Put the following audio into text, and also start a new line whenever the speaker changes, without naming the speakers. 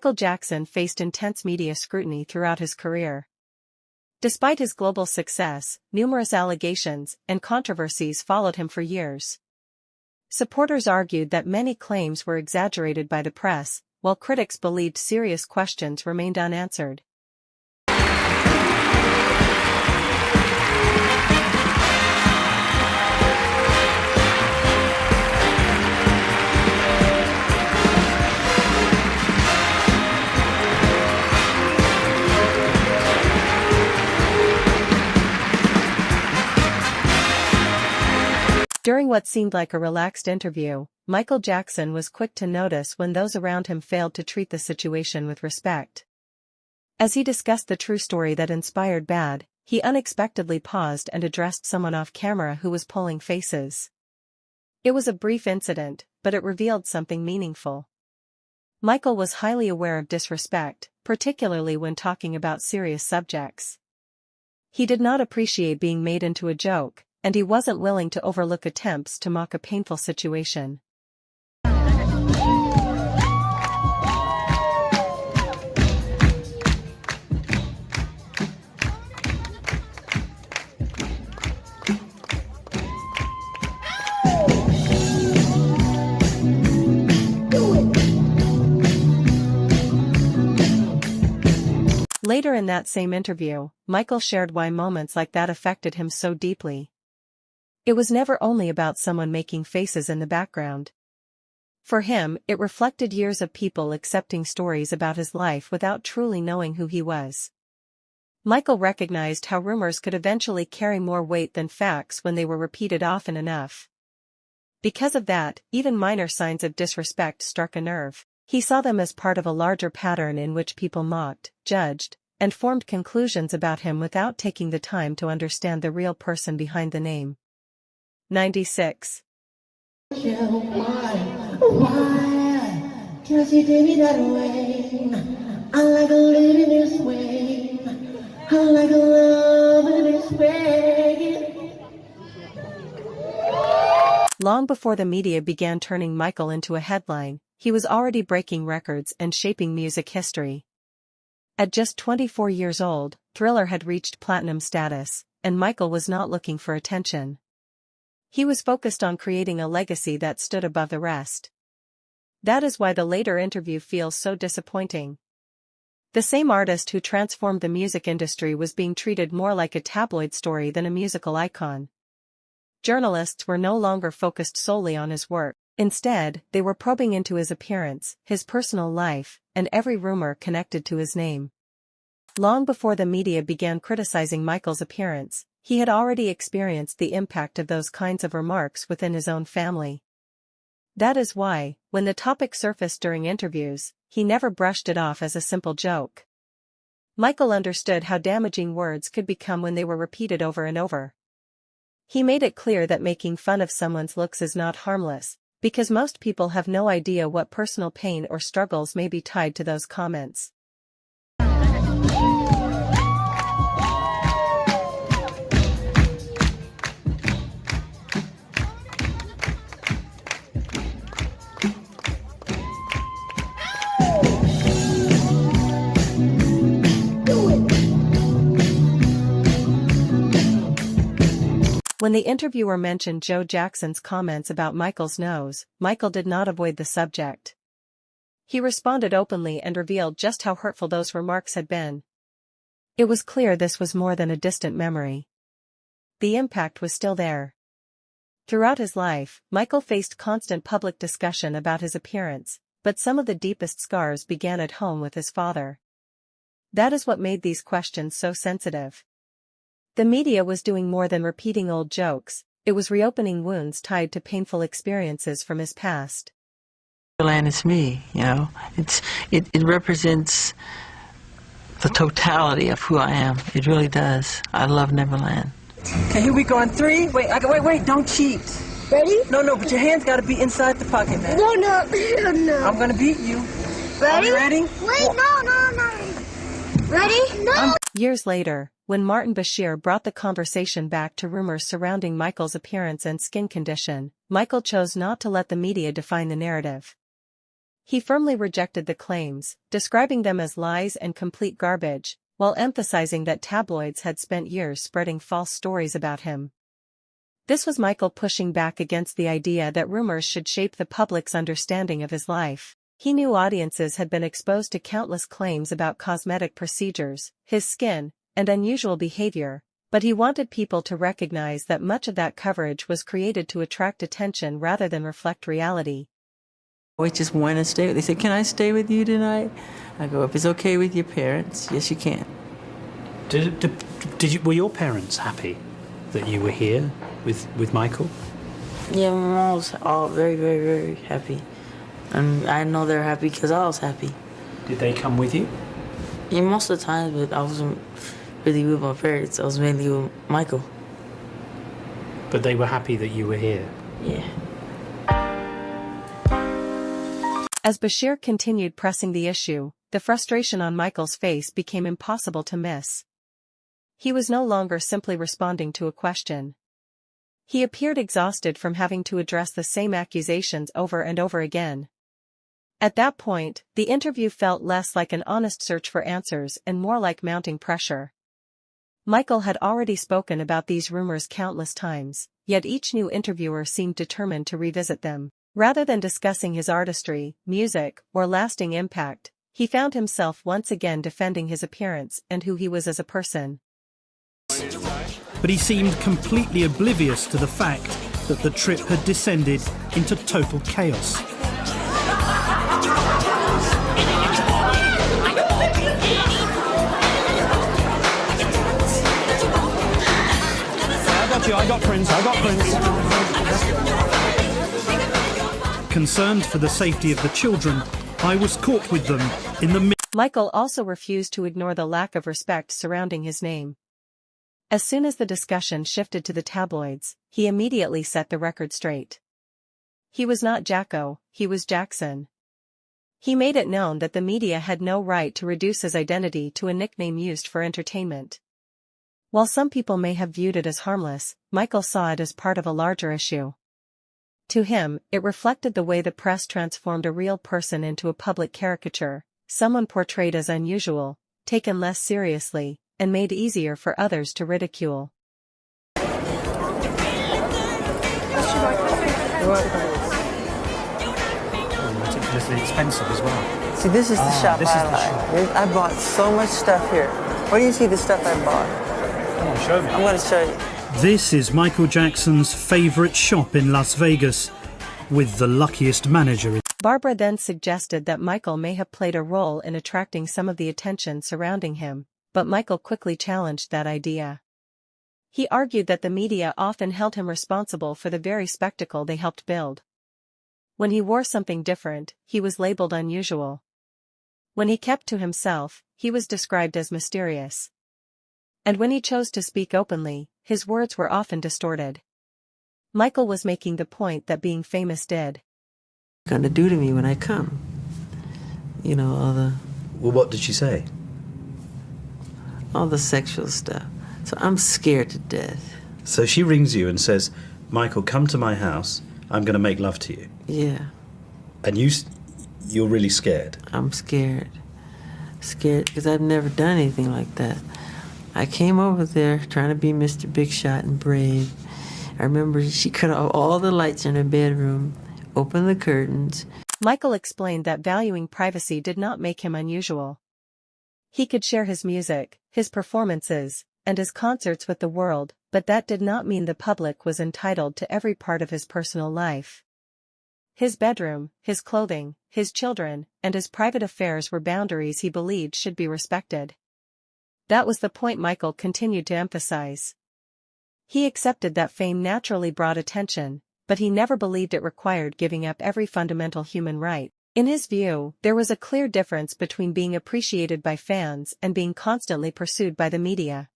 Michael Jackson faced intense media scrutiny throughout his career. Despite his global success, numerous allegations and controversies followed him for years. Supporters argued that many claims were exaggerated by the press, while critics believed serious questions remained unanswered. During what seemed like a relaxed interview, Michael Jackson was quick to notice when those around him failed to treat the situation with respect. As he discussed the true story that inspired Bad, he unexpectedly paused and addressed someone off camera who was pulling faces. It was a brief incident, but it revealed something meaningful. Michael was highly aware of disrespect, particularly when talking about serious subjects. He did not appreciate being made into a joke, and he wasn't willing to overlook attempts to mock a painful situation. Later in that same interview, Michael shared why moments like that affected him so deeply. It was never only about someone making faces in the background. For him, it reflected years of people accepting stories about his life without truly knowing who he was. Michael recognized how rumors could eventually carry more weight than facts when they were repeated often enough. Because of that, even minor signs of disrespect struck a nerve. He saw them as part of a larger pattern in which people mocked, judged, and formed conclusions about him without taking the time to understand the real person behind the name. 96.
Why does he do me that way? I like a living this way. I like a love in this way.
Long before the media began turning Michael into a headline, he was already breaking records and shaping music history. At just 24 years old, Thriller had reached platinum status, and Michael was not looking for attention. He was focused on creating a legacy that stood above the rest. That is why the later interview feels so disappointing. The same artist who transformed the music industry was being treated more like a tabloid story than a musical icon. Journalists were no longer focused solely on his work. Instead, they were probing into his appearance, his personal life, and every rumor connected to his name. Long before the media began criticizing Michael's appearance, he had already experienced the impact of those kinds of remarks within his own family. That is why, when the topic surfaced during interviews, he never brushed it off as a simple joke. Michael understood how damaging words could become when they were repeated over and over. He made it clear that making fun of someone's looks is not harmless, because most people have no idea what personal pain or struggles may be tied to those comments. When the interviewer mentioned Joe Jackson's comments about Michael's nose, Michael did not avoid the subject. He responded openly and revealed just how hurtful those remarks had been. It was clear this was more than a distant memory. The impact was still there. Throughout his life, Michael faced constant public discussion about his appearance, but some of the deepest scars began at home with his father. That is what made these questions so sensitive. The media was doing more than repeating old jokes, it was reopening wounds tied to painful experiences from his past.
Neverland is me, you know. It represents the totality of who I am. It really does. I love Neverland.
Okay, here we go on 3. Wait, don't cheat.
Ready?
No, but your hand's got to be inside the pocket, man.
No.
I'm going to beat you.
Ready?
Are you ready?
Wait, no. Ready? No.
Years later, when Martin Bashir brought the conversation back to rumors surrounding Michael's appearance and skin condition, Michael chose not to let the media define the narrative. He firmly rejected the claims, describing them as lies and complete garbage, while emphasizing that tabloids had spent years spreading false stories about him. This was Michael pushing back against the idea that rumors should shape the public's understanding of his life. He knew audiences had been exposed to countless claims about cosmetic procedures, his skin, and unusual behavior, but he wanted people to recognize that much of that coverage was created to attract attention rather than reflect reality.
I just want to stay. They said, "Can I stay with you tonight?" I go, "If it's okay with your parents, yes, you can."
Were your parents happy that you were here with Michael?
Yeah, my mom was all very, very, very happy. And I know they're happy because I was happy.
Did they come with you?
Yeah, most of the time, but I wasn't really with my parents. I was mainly with Michael.
But they were happy that you were here?
Yeah.
As Bashir continued pressing the issue, the frustration on Michael's face became impossible to miss. He was no longer simply responding to a question. He appeared exhausted from having to address the same accusations over and over again. At that point, the interview felt less like an honest search for answers and more like mounting pressure. Michael had already spoken about these rumors countless times, yet each new interviewer seemed determined to revisit them. Rather than discussing his artistry, music, or lasting impact, he found himself once again defending his appearance and who he was as a person.
But he seemed completely oblivious to the fact that the trip had descended into total chaos. I got Prince. Concerned for the safety of the children, I was caught with them in the
Michael also refused to ignore the lack of respect surrounding his name. As soon as the discussion shifted to the tabloids, he immediately set the record straight. He was not Jacko, he was Jackson. He made it known that the media had no right to reduce his identity to a nickname used for entertainment. While some people may have viewed it as harmless, Michael saw it as part of a larger issue. To him, it reflected the way the press transformed a real person into a public caricature, someone portrayed as unusual, taken less seriously, and made easier for others to ridicule.
Ridiculously expensive as well.
See, this is the shop
this is
I
the
like.
shop.
I bought so much stuff here. Where do you see the stuff I bought?
Come on, show me.
I'm going to show you.
This is Michael Jackson's favourite shop in Las Vegas, with the luckiest manager.
Barbara then suggested that Michael may have played a role in attracting some of the attention surrounding him, but Michael quickly challenged that idea. He argued that the media often held him responsible for the very spectacle they helped build. When he wore something different, he was labeled unusual. When he kept to himself, he was described as mysterious. And when he chose to speak openly, his words were often distorted. Michael was making the point that being famous did.
Gonna do to me when I come. You know,
Well, what did she say?
all the sexual stuff. So I'm scared to death.
So she rings you and says, "Michael, come to my house. I'm going to make love to you."
Yeah,
And you're really scared.
I'm scared. Scared because I've never done anything like that. I came over there trying to be Mr. Big Shot and brave. I remember she cut off all the lights in her bedroom, opened the curtains.
Michael explained that valuing privacy did not make him unusual. He could share his music, his performances, and his concerts with the world, but that did not mean the public was entitled to every part of his personal life. His bedroom, his clothing, his children, and his private affairs were boundaries he believed should be respected. That was the point Michael continued to emphasize. He accepted that fame naturally brought attention, but he never believed it required giving up every fundamental human right. In his view, there was a clear difference between being appreciated by fans and being constantly pursued by the media.